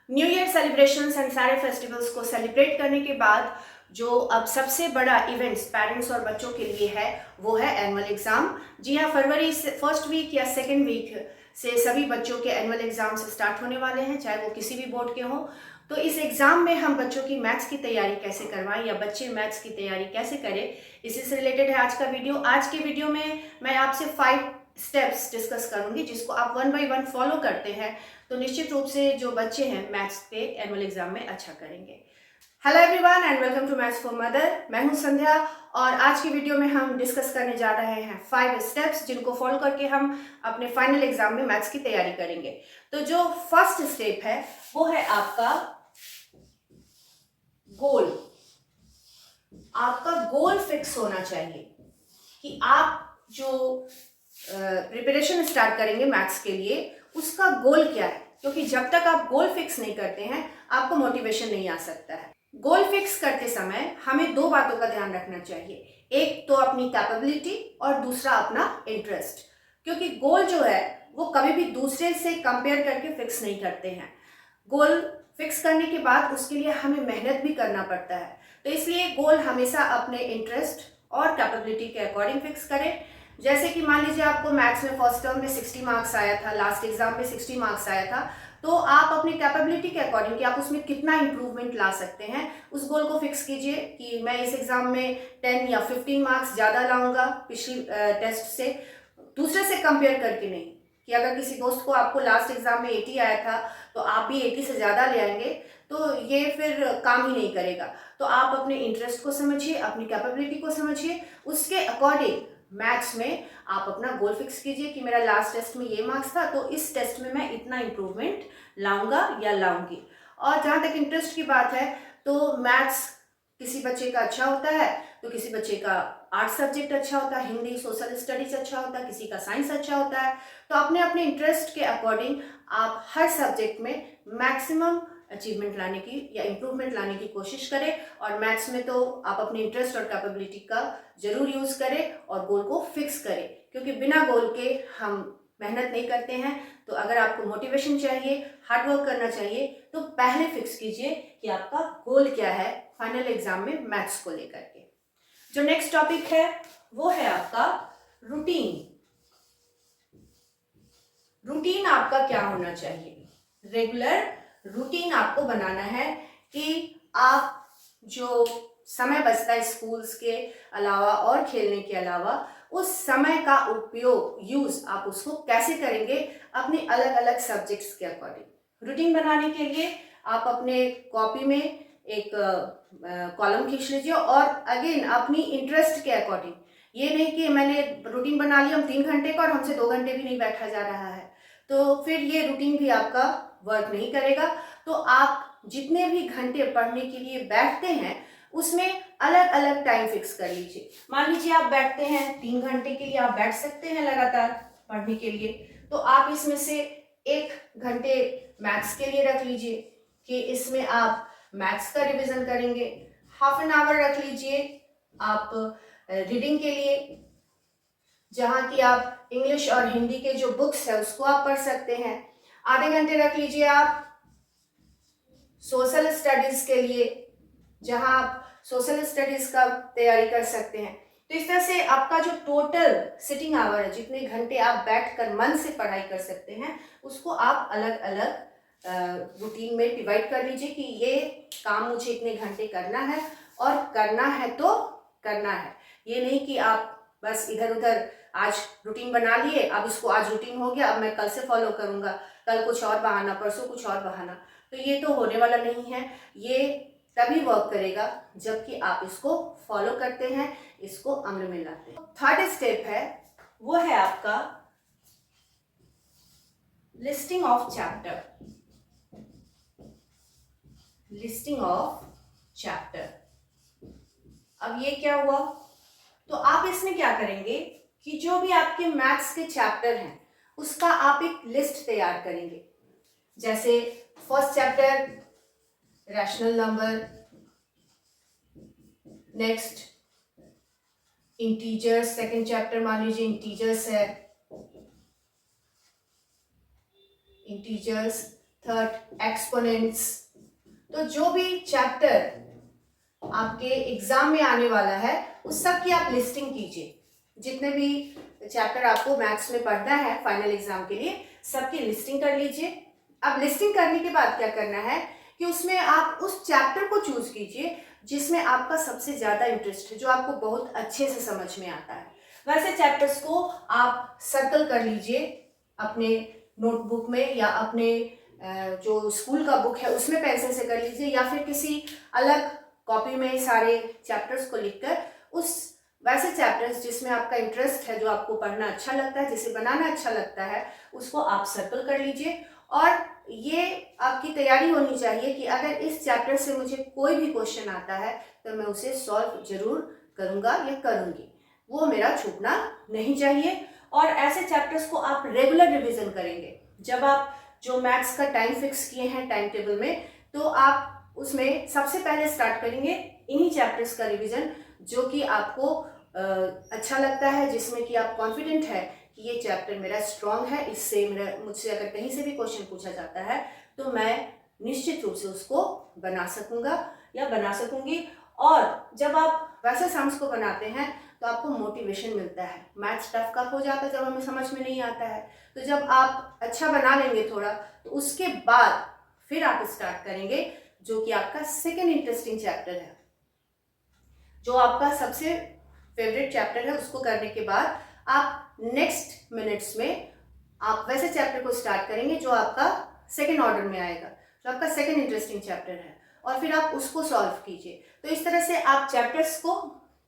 New year celebrations and सारे festivals को celebrate करने के बाद जो अब सबसे बड़ा इवेंट्स पेरेंट्स और बच्चों के लिए है वो है एनुअल एग्जाम। जी हाँ, फरवरी से फर्स्ट वीक या सेकेंड वीक से सभी बच्चों के एनुअल एग्जाम्स स्टार्ट होने वाले हैं, चाहे वो किसी भी बोर्ड के हों। तो इस एग्जाम में हम बच्चों की मैथ्स की तैयारी कैसे करवाएं या बच्चे मैथ्स की तैयारी कैसे करें, इसी से रिलेटेड है आज का वीडियो। आज के वीडियो में मैं आपसे 5 स्टेप्स डिस्कस करूंगी, जिसको आप 1 बाय 1 फॉलो करते हैं तो निश्चित रूप से जो बच्चे हैं मैथ्स के एनुअल एग्जाम में अच्छा करेंगे। Hello everyone and welcome to maths for mother. मैं हूं संध्या और आज की वीडियो में हम डिस्कस करने जा रहे हैं 5 स्टेप्स जिनको फॉलो करके हम अपने फाइनल एग्जाम में मैथ्स की तैयारी करेंगे। तो जो फर्स्ट स्टेप है वो है आपका गोल। आपका गोल फिक्स होना चाहिए कि आप जो प्रिपरेशन स्टार्ट करेंगे मैथ्स के लिए उसका गोल क्या है, क्योंकि जब तक आप गोल फिक्स नहीं करते हैं आपको मोटिवेशन नहीं आ सकता है। गोल फिक्स करते समय हमें 2 बातों का ध्यान रखना चाहिए, एक तो अपनी कैपेबिलिटी और दूसरा अपना इंटरेस्ट। क्योंकि गोल जो है वो कभी भी दूसरे से कंपेयर करके फिक्स नहीं करते हैं। गोल फिक्स करने के बाद उसके लिए हमें मेहनत भी करना पड़ता है, तो इसलिए गोल हमेशा अपने इंटरेस्ट और कैपेबिलिटी के अकॉर्डिंग फिक्स करें। जैसे कि मान लीजिए आपको मैथ्स में फर्स्ट टर्म में 60 मार्क्स आया था, लास्ट एग्जाम में 60 मार्क्स आया था, तो आप अपनी कैपेबिलिटी के अकॉर्डिंग कि आप उसमें कितना इंप्रूवमेंट ला सकते हैं उस गोल को फिक्स कीजिए कि मैं इस एग्जाम में 10 या 15 मार्क्स ज़्यादा लाऊंगा पिछली टेस्ट से, दूसरे से कंपेयर करके नहीं। कि अगर किसी दोस्त को आपको लास्ट एग्जाम में 80 आया था तो आप भी 80 से ज़्यादा ले आएंगे तो ये फिर काम ही नहीं करेगा। तो आप अपने इंटरेस्ट को समझिए, अपनी कैपेबिलिटी को समझिए, उसके अकॉर्डिंग मैथ्स में आप अपना गोल फिक्स कीजिए कि मेरा लास्ट टेस्ट में ये मार्क्स था तो इस टेस्ट में मैं इतना इम्प्रूवमेंट लाऊंगा या लाऊंगी। और जहाँ तक इंटरेस्ट की बात है तो मैथ्स किसी बच्चे का अच्छा होता है तो किसी बच्चे का आर्ट्स सब्जेक्ट अच्छा होता है, हिंदी सोशल स्टडीज अच्छा होता है, किसी का साइंस अच्छा होता है। तो अपने अपने इंटरेस्ट के अकॉर्डिंग आप हर सब्जेक्ट में मैक्सिमम अचीवमेंट लाने की या इम्प्रूवमेंट लाने की कोशिश करें। और मैथ्स में तो आप अपने इंटरेस्ट और कैपेबिलिटी का जरूर यूज करें और गोल को फिक्स करें, क्योंकि बिना गोल के हम मेहनत नहीं करते हैं। तो अगर आपको मोटिवेशन चाहिए, हार्डवर्क करना चाहिए, तो पहले फिक्स कीजिए कि आपका गोल क्या है फाइनल एग्जाम में मैथ्स को लेकर के। जो नेक्स्ट टॉपिक है वो है आपका रूटीन। रूटीन आपका क्या होना चाहिए? रेगुलर रूटीन आपको बनाना है कि आप जो समय बचता है स्कूल्स के अलावा और खेलने के अलावा, उस समय का उपयोग यूज आप उसको कैसे करेंगे अपने अलग अलग सब्जेक्ट्स के अकॉर्डिंग। रूटीन बनाने के लिए आप अपने कॉपी में एक कॉलम खींच लीजिए और अगेन अपनी इंटरेस्ट के अकॉर्डिंग। ये नहीं कि मैंने रूटीन बना लिया हम 3 घंटे का और हमसे 2 घंटे भी नहीं बैठा जा रहा है, तो फिर ये रूटीन भी आपका वर्क नहीं करेगा। तो आप जितने भी घंटे पढ़ने के लिए बैठते हैं उसमें अलग अलग टाइम फिक्स कर लीजिए। मान लीजिए आप बैठते हैं 3 घंटे के लिए, आप बैठ सकते हैं लगातार पढ़ने के लिए, तो आप इसमें से 1 घंटे मैथ्स के लिए रख लीजिए कि इसमें आप मैथ्स का रिवीजन करेंगे। हाफ एन आवर रख लीजिए आप रीडिंग के लिए, जहाँ की आप इंग्लिश और हिंदी के जो बुक्स है उसको आप पढ़ सकते हैं। आधे घंटे रख लीजिए आप सोशल स्टडीज के लिए, जहाँ आप सोशल स्टडीज का तैयारी कर सकते हैं। तो इस तरह से आपका जो टोटल सिटिंग आवर है, जितने घंटे आप बैठकर मन से पढ़ाई कर सकते हैं, उसको आप अलग अलग रूटीन में डिवाइड कर लीजिए कि ये काम मुझे इतने घंटे करना है और करना है तो करना है। ये नहीं कि आप बस इधर उधर आज रूटीन बना लिए, अब इसको आज रूटीन हो गया अब मैं कल से फॉलो करूंगा, कल कुछ और बहाना, परसों कुछ और बहाना, तो ये तो होने वाला नहीं है। ये तभी वर्क करेगा जबकि आप इसको फॉलो करते हैं, इसको अमल में लाते हैं। थर्ड स्टेप है वो है आपका listing of chapter. Listing of chapter, अब ये क्या हुआ? तो आप इसमें क्या करेंगे कि जो भी आपके मैथ्स के चैप्टर हैं उसका आप एक लिस्ट तैयार करेंगे। जैसे first chapter rational number, next integers, second chapter मान लीजिए इंटीजर्स है, इंटीजर्स। Third exponents. तो जो भी चैप्टर आपके एग्जाम में आने वाला है उस सब की आप लिस्टिंग कीजिए। जितने भी चैप्टर आपको मैथ्स में पढ़ना है फाइनल एग्जाम के लिए, सबकी लिस्टिंग कर लीजिए। अब लिस्टिंग करने के बाद क्या करना है कि उसमें आप उस चैप्टर को चूज कीजिए जिसमें आपका सबसे ज्यादा इंटरेस्ट है, जो आपको बहुत अच्छे से समझ में आता है। वैसे चैप्टर्स को आप सर्कल कर लीजिए अपने नोटबुक में, या अपने जो स्कूल का बुक है उसमें पेंसिल से कर लीजिए, या फिर किसी अलग कॉपी में सारे चैप्टर्स को लिखकर उस वैसे चैप्टर्स जिसमें आपका इंटरेस्ट है, जो आपको पढ़ना अच्छा लगता है, जिसे बनाना अच्छा लगता है, उसको आप सर्कल कर लीजिए। और ये आपकी तैयारी होनी चाहिए कि अगर इस चैप्टर से मुझे कोई भी क्वेश्चन आता है तो मैं उसे सॉल्व जरूर करूँगा या करूँगी, वो मेरा छूटना नहीं चाहिए। और ऐसे चैप्टर्स को आप रेगुलर रिवीजन करेंगे। जब आप जो मैथ्स का टाइम फिक्स किए हैं टाइम टेबल में, तो आप उसमें सबसे पहले स्टार्ट करेंगे इन्हीं चैप्टर्स का रिवीजन जो कि आपको अच्छा लगता है, जिसमें कि आप कॉन्फिडेंट है कि ये चैप्टर मेरा स्ट्रांग है, इससे मुझसे अगर कहीं से भी क्वेश्चन पूछा जाता है तो मैं निश्चित रूप से उसको बना सकूंगा या बना सकूंगी। और जब आप वैसे सम्स को बनाते हैं तो आपको मोटिवेशन मिलता है। मैथ्स टफ कब हो जाता है, जब हमें समझ में नहीं आता है। तो जब आप अच्छा बना लेंगे थोड़ा, तो उसके बाद फिर आप स्टार्ट करेंगे जो कि आपका सेकेंड इंटरेस्टिंग चैप्टर है, जो आपका सबसे फेवरेट चैप्टर है। उसको करने के बाद आप नेक्स्ट मिनट्स में आप वैसे चैप्टर को स्टार्ट करेंगे जो आपका सेकेंड ऑर्डर में आएगा, जो आपका सेकेंड इंटरेस्टिंग चैप्टर है, और फिर आप उसको सॉल्व कीजिए। तो इस तरह से आप चैप्टर्स को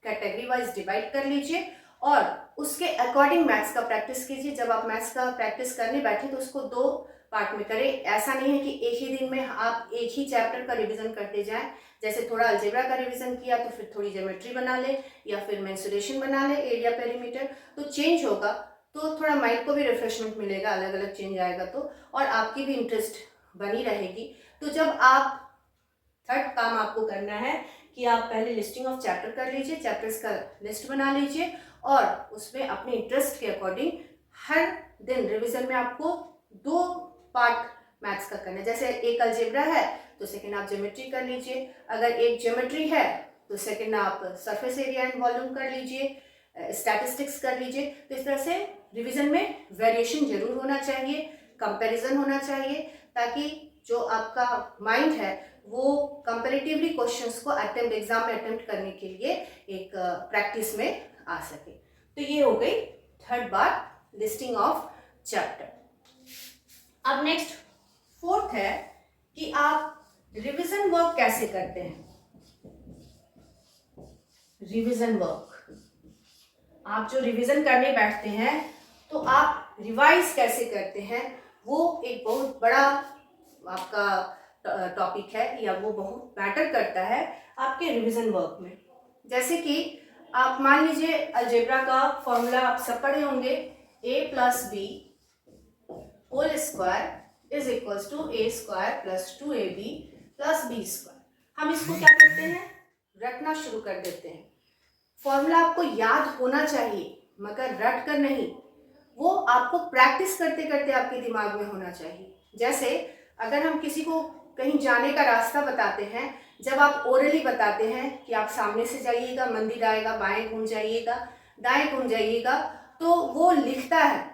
कैटेगरी वाइज डिवाइड कर लीजिए और उसके अकॉर्डिंग मैथ्स का प्रैक्टिस कीजिए। जब आप मैथ्स का प्रैक्टिस करने बैठे तो उसको 2 पार्ट में करें। ऐसा नहीं है कि एक ही दिन में आप एक ही चैप्टर का रिवीजन करते जाएं। जैसे थोड़ा अलजेब्रा का रिवीजन किया तो फिर थोड़ी ज्योमेट्री बना ले, या फिर मेंसुरेशन बना ले, एरिया पेरीमीटर, तो चेंज होगा, तो थोड़ा माइंड को भी रिफ्रेशमेंट मिलेगा, अलग अलग चेंज आएगा तो, और आपकी भी इंटरेस्ट बनी रहेगी। तो जब आप थर्ड काम आपको करना है कि आप पहले लिस्टिंग ऑफ चैप्टर कर लीजिए, चैप्टर्स का लिस्ट बना लीजिए, और उसमें अपने इंटरेस्ट के अकॉर्डिंग हर दिन रिवीजन में आपको 2 पार्ट मैथ्स का करना है। जैसे एक अलजेब्रा है तो सेकंड आप ज्योमेट्री कर लीजिए, अगर एक ज्योमेट्री है तो सेकंड आप सरफेस एरिया एंड वॉल्यूम कर लीजिए, स्टैटिस्टिक्स कर लीजिए। तो इस तरह से रिवीजन में वेरिएशन जरूर होना चाहिए, कंपैरिजन होना चाहिए, ताकि जो आपका माइंड है वो कंपैरेटिवली क्वेश्चंस को एग्जाम में अटेम्प्ट करने के लिए एक प्रैक्टिस में आ सके। तो ये हो गई थर्ड बात, लिस्टिंग ऑफ चैप्टर। अब नेक्स्ट फोर्थ है कि आप रिवीजन वर्क कैसे करते हैं। रिवीजन वर्क, आप जो रिवीजन करने बैठते हैं तो आप रिवाइज कैसे करते हैं, वो एक बहुत बड़ा आपका टॉपिक है, या वो बहुत मैटर करता है आपके रिवीजन वर्क में। जैसे कि आप मान लीजिए अलजेब्रा का फॉर्मूला आप सब पढ़े होंगे, a+b whole square is equals to a² + 2ab + b²। हम इसको क्या करते हैं, रटना शुरू कर देते हैं। फॉर्मूला आपको याद होना चाहिए मगर रट कर नहीं, वो आपको प्रैक्टिस करते करते आपके दिमाग में होना चाहिए। जैसे अगर हम किसी को कहीं जाने का रास्ता बताते हैं, जब आप ओरली बताते हैं कि आप सामने से जाइएगा, मंदिर आएगा, बाएं घूम जाइएगा, दाएं घूम जाइएगा, तो वो लिखता है,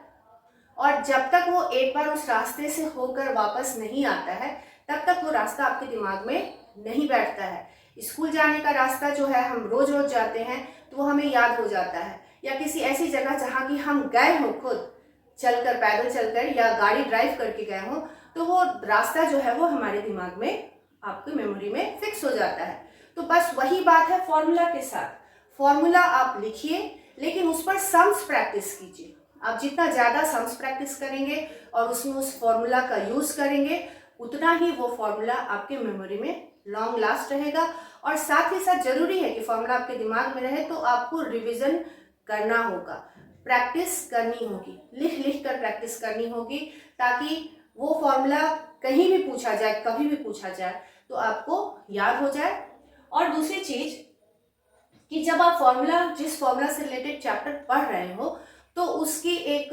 और जब तक वो एक बार उस रास्ते से होकर वापस नहीं आता है तब तक वो रास्ता आपके दिमाग में नहीं बैठता है। स्कूल जाने का रास्ता जो है हम रोज रोज जाते हैं तो वो हमें याद हो जाता है, या किसी ऐसी जगह जहाँ की हम गए हों, खुद चलकर, पैदल चलकर या गाड़ी ड्राइव करके गए हों, तो वो रास्ता जो है वो हमारे दिमाग में, आपकी मेमोरी में फिक्स हो जाता है। तो बस वही बात है फॉर्मूला के साथ। फॉर्मूला आप लिखिए लेकिन उस पर सम्स प्रैक्टिस कीजिए। आप जितना ज़्यादा सम्स प्रैक्टिस करेंगे और उसमें उस फॉर्मूला का यूज़ करेंगे, उतना ही वो फॉर्मूला आपके मेमोरी में लॉन्ग लास्ट रहेगा। और साथ ही साथ जरूरी है कि फॉर्मूला आपके दिमाग में रहे तो आपको रिवीजन करना होगा, प्रैक्टिस करनी होगी, लिख लिख कर प्रैक्टिस करनी होगी, ताकि वो फॉर्मूला कहीं भी पूछा जाए, कभी भी पूछा जाए तो आपको याद हो जाए। और दूसरी चीज कि जब आप फॉर्मूला, जिस फॉर्मूला से रिलेटेड चैप्टर पढ़ रहे हो, तो उसकी एक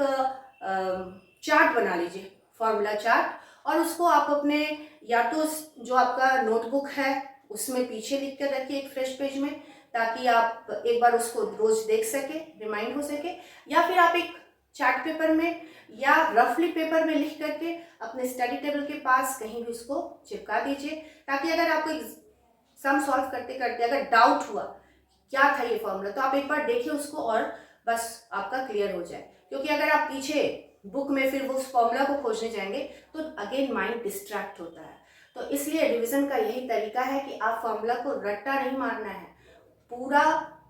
चार्ट बना लीजिए, फॉर्मूला चार्ट, और उसको आप अपने या तो जो आपका नोटबुक है उसमें पीछे लिख कर रखिए एक फ्रेश पेज में, ताकि आप एक बार उसको रोज देख सके, रिमाइंड हो सके, या फिर आप एक चार्ट पेपर में या रफली पेपर में लिख करके अपने स्टडी टेबल के पास कहीं भी उसको चिपका दीजिए, ताकि अगर आपको सम सॉल्व करते करते अगर डाउट हुआ क्या था ये फॉर्मूला, तो आप एक बार देखिए उसको और बस आपका क्लियर हो जाए। क्योंकि अगर आप पीछे बुक में फिर वो उस फॉर्मूला को खोजने जाएंगे तो अगेन माइंड डिस्ट्रैक्ट होता है। तो इसलिए रिवीजन का यही तरीका है कि आप फॉर्मूला को रट्टा नहीं मारना है, पूरा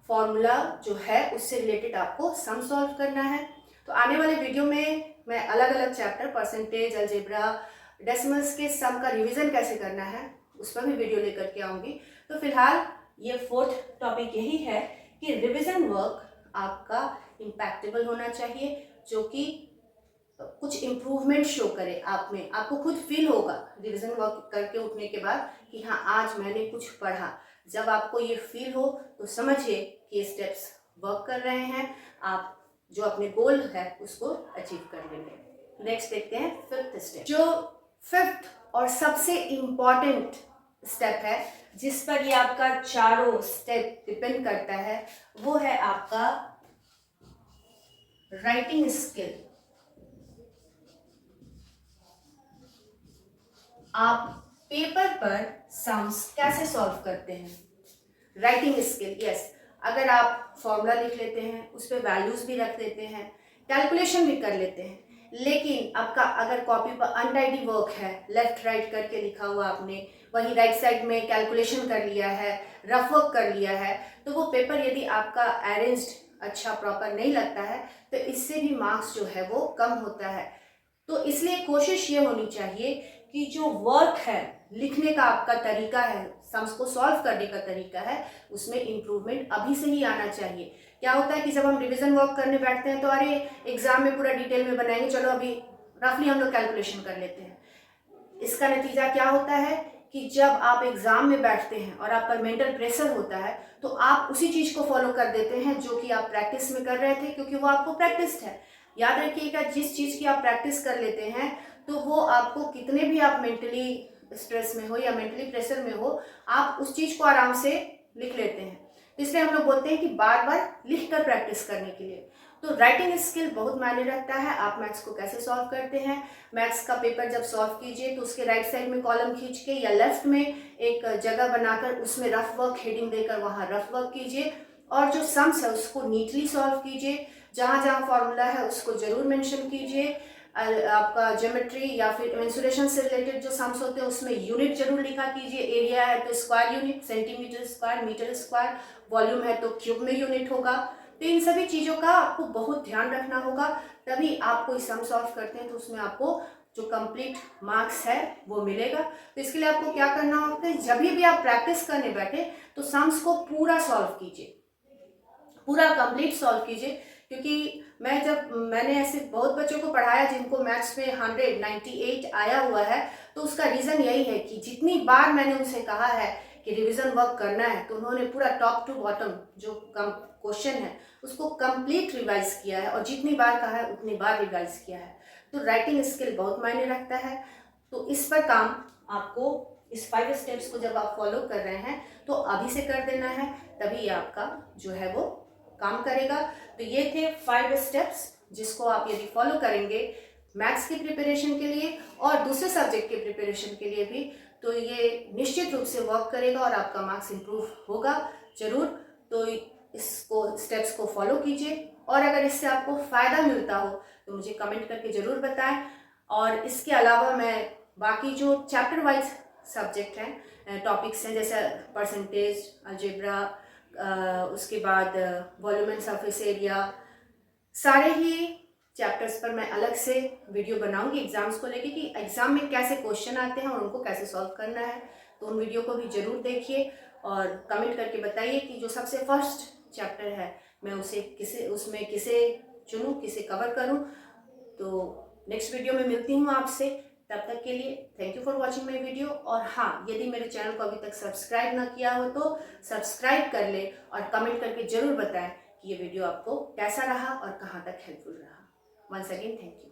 फॉर्मूला जो है उससे रिलेटेड आपको सम सॉल्व करना है। तो आने वाले वीडियो में मैं अलग अलग चैप्टर परसेंटेज, अलजेब्रा, डेसिमल्स के सम का रिवीजन कैसे करना है उस पर भी वीडियो लेकर के आऊँगी। तो फिलहाल ये 4th टॉपिक यही है कि रिवीजन वर्क आपका इम्पैक्टेबल होना चाहिए, जो कि कुछ इम्प्रूवमेंट शो करे आप में, आपको खुद फील होगा रिवीजन वर्क करके उठने के बाद कि हाँ आज मैंने कुछ पढ़ा। जब आपको ये फील हो तो समझिए कि ये स्टेप्स वर्क कर रहे हैं, आप जो अपने गोल है उसको अचीव कर लेंगे। नेक्स्ट देखते हैं 5th स्टेप। जो 5th और सबसे इम्पॉर्टेंट स्टेप है जिस पर ये आपका चारों स्टेप डिपेंड करता है, वो है आपका राइटिंग स्किल। आप पेपर पर सम्स कैसे सॉल्व करते हैं, राइटिंग स्किल। यस, अगर आप फॉर्मूला लिख लेते हैं, उस पर वैल्यूज भी रख देते हैं, कैलकुलेशन भी कर लेते हैं, लेकिन आपका अगर कॉपी पर अनटाइडी वर्क है, लेफ्ट राइट करके लिखा हुआ आपने, वही राइट साइड में कैलकुलेशन कर लिया है, रफ वर्क कर लिया है, तो वो पेपर यदि आपका अरेंज्ड अच्छा प्रॉपर नहीं लगता है तो इससे भी मार्क्स जो है वो कम होता है। तो इसलिए कोशिश ये होनी चाहिए कि जो वर्क है, लिखने का आपका तरीका है, सम्स को सॉल्व करने का तरीका है, उसमें इम्प्रूवमेंट अभी से ही आना चाहिए। क्या होता है कि जब हम रिवीजन वर्क करने बैठते हैं तो अरे एग्जाम में पूरा डिटेल में बनाएंगे, चलो अभी रफली हम लोग कैलकुलेशन कर लेते हैं। इसका नतीजा क्या होता है कि जब आप एग्जाम में बैठते हैं और आप पर मेंटल प्रेशर होता है तो आप उसी चीज को फॉलो कर देते हैं जो कि आप प्रैक्टिस में कर रहे थे, क्योंकि वो आपको प्रैक्टिस है। याद रखिएगा, जिस चीज की आप प्रैक्टिस कर लेते हैं तो वो आपको कितने भी आप मेंटली स्ट्रेस में हो या मेंटली प्रेशर में हो, आप उस चीज को आराम से लिख लेते हैं। इसलिए हम लोग बोलते हैं कि बार बार लिख कर प्रैक्टिस करने के लिए। तो राइटिंग स्किल बहुत मायने रखता है। आप मैथ्स को कैसे सॉल्व करते हैं, मैथ्स का पेपर जब सॉल्व कीजिए तो उसके राइट साइड में कॉलम खींच के या लेफ्ट में एक जगह बनाकर उसमें रफ वर्क हेडिंग देकर वहाँ रफ वर्क कीजिए, और जो सम्स है उसको नीटली सॉल्व कीजिए। जहाँ जहाँ फॉर्मूला है उसको जरूर मेंशन कीजिए। आपका ज्योमेट्री या फिर मेंसुरेशन से रिलेटेड जो सम्स होते हैं उसमें यूनिट जरूर लिखा कीजिए। एरिया है तो square unit, centimetre square, metre square, volume है तो क्यूब में यूनिट होगा। तो इन सभी चीज़ों का आपको बहुत ध्यान रखना होगा, तभी आप कोई सम सॉल्व करते हैं तो उसमें आपको जो कंप्लीट मार्क्स है वो मिलेगा। तो इसके लिए आपको क्या करना होता है, जब भी आप प्रैक्टिस करने बैठे तो सम्स को पूरा सॉल्व कीजिए, पूरा कंप्लीट सॉल्व कीजिए। क्योंकि मैंने ऐसे बहुत बच्चों को पढ़ाया जिनको मैथ्स में 198 आया हुआ है, तो उसका रीज़न यही है कि जितनी बार मैंने उनसे कहा है कि रिवीजन वर्क करना है तो उन्होंने पूरा टॉप टू बॉटम जो क्वेश्चन है उसको कंप्लीट रिवाइज किया है, और जितनी बार कहा है उतनी बार रिवाइज किया है। तो राइटिंग स्किल बहुत मायने रखता है। तो इस पर काम आपको, इस 5 स्टेप्स को जब आप फॉलो कर रहे हैं तो अभी से कर देना है, तभी आपका जो है वो काम करेगा। तो ये थे 5 स्टेप्स जिसको आप यदि फॉलो करेंगे मैथ्स की प्रिपरेशन के लिए और दूसरे सब्जेक्ट के प्रिपरेशन के लिए भी, तो ये निश्चित रूप से वर्क करेगा और आपका मार्क्स इंप्रूव होगा जरूर। तो इसको स्टेप्स को फॉलो कीजिए, और अगर इससे आपको फ़ायदा मिलता हो तो मुझे कमेंट करके ज़रूर बताएं। और इसके अलावा मैं बाकी जो चैप्टर वाइज सब्जेक्ट हैं, टॉपिक्स हैं, जैसे परसेंटेज, अलजेब्रा, उसके बाद वॉल्यूम एंड सरफेस एरिया, सारे ही चैप्टर्स पर मैं अलग से वीडियो बनाऊंगी एग्जाम्स को लेके कि एग्जाम में कैसे क्वेश्चन आते हैं और उनको कैसे सॉल्व करना है। तो उन वीडियो को भी जरूर देखिए और कमेंट करके बताइए कि जो सबसे फर्स्ट चैप्टर है मैं उसमें किसे चुनूं, किसे कवर करूं। तो नेक्स्ट वीडियो में मिलती हूं आपसे, तब तक के लिए thank you for watching my video. और हाँ, यदि मेरे चैनल को अभी तक सब्सक्राइब ना किया हो तो सब्सक्राइब कर ले और कमेंट करके जरूर बताएं कि ये वीडियो आपको कैसा रहा और कहाँ तक हेल्पफुल रहा। Once again thank you.